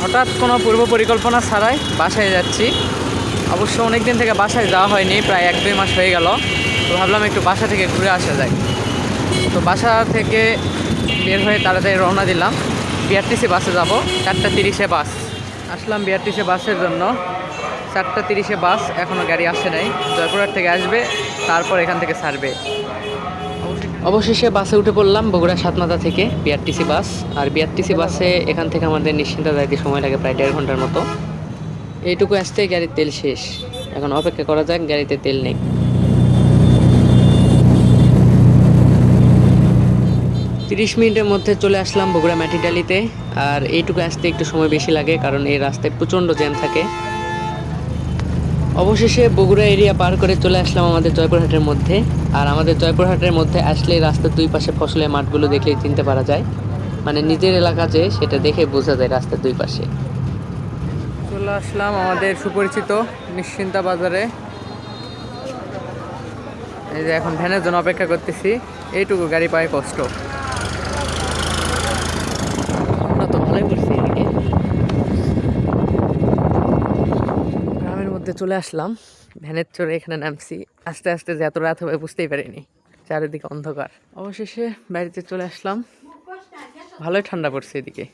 হঠাৎ কোনো পূর্ব পরিকল্পনা ছাড়াই বাসায় যাচ্ছি। অবশ্য অনেক দিন থেকে বাসায় যাওয়া হয়নি, প্রায় 1-2 মাস হয়ে গেল। তো ভাবলাম একটু বাসা থেকে ঘুরে আসা যায়। তো বাসা থেকে বের হয়ে তাড়াতাড়ি রওনা দিলাম। বিআরটিসি বাসে যাব, 4:30-এ বাস। আসলাম বিআরটিসি বাসের জন্য। 4:30-এ বাস, এখনও গাড়ি আসে নাই। জয়পুরহাট থেকে আসবে, তারপর এখান থেকে ছাড়বে। অবশেষে বাসে উঠে পড়লাম বগুড়া সাতমাথা থেকে বিআরটিসি বাস। আর বিআরটিসি বাসে এখান থেকে আমাদের নিশ্চিন্তে যাইতে সময় লাগে প্রায় 1.5 ঘন্টার মতো। এইটুকু আসতে গাড়ির তেল শেষ, এখন অপেক্ষা করা যাক, গাড়িতে তেল নেই। 30 মিনিটের মধ্যে চলে আসলাম বগুড়া মাটিডালিতে। আর এইটুকু আসতে একটু সময় বেশি লাগে, কারণ এই রাস্তায় প্রচণ্ড জ্যাম থাকে। অবশেষে বগুড়া এরিয়া পার করে চলে আসলাম আমাদের জয়পুরহাটের মধ্যে। আর আমাদের জয়পুরহাটের মধ্যে আসলে রাস্তার দুই পাশে ফসলের মাঠগুলো দেখলেই চিনতে পারা যায়, মানে নিজের এলাকা যে সেটা দেখে বোঝা যায় রাস্তার দুই পাশে। চলে আসলাম আমাদের সুপরিচিত নিশ্চিন্তা বাজারে। এই যে এখন ভ্যানের জন্য অপেক্ষা করতেছি, এইটুকু গাড়ি পায় কষ্ট। আমরা তো ভালোই পড়ছি এদিকে। গ্রামের মধ্যে চলে আসলাম, ভ্যানের চড়ে এখানে নামছি। আস্তে আস্তে যে এত রাত হবে বুঝতেই পারিনি, চারিদিকে অন্ধকার। অবশেষে বাড়িতে চলে আসলাম, ভালোই ঠান্ডা পড়ছে এদিকে।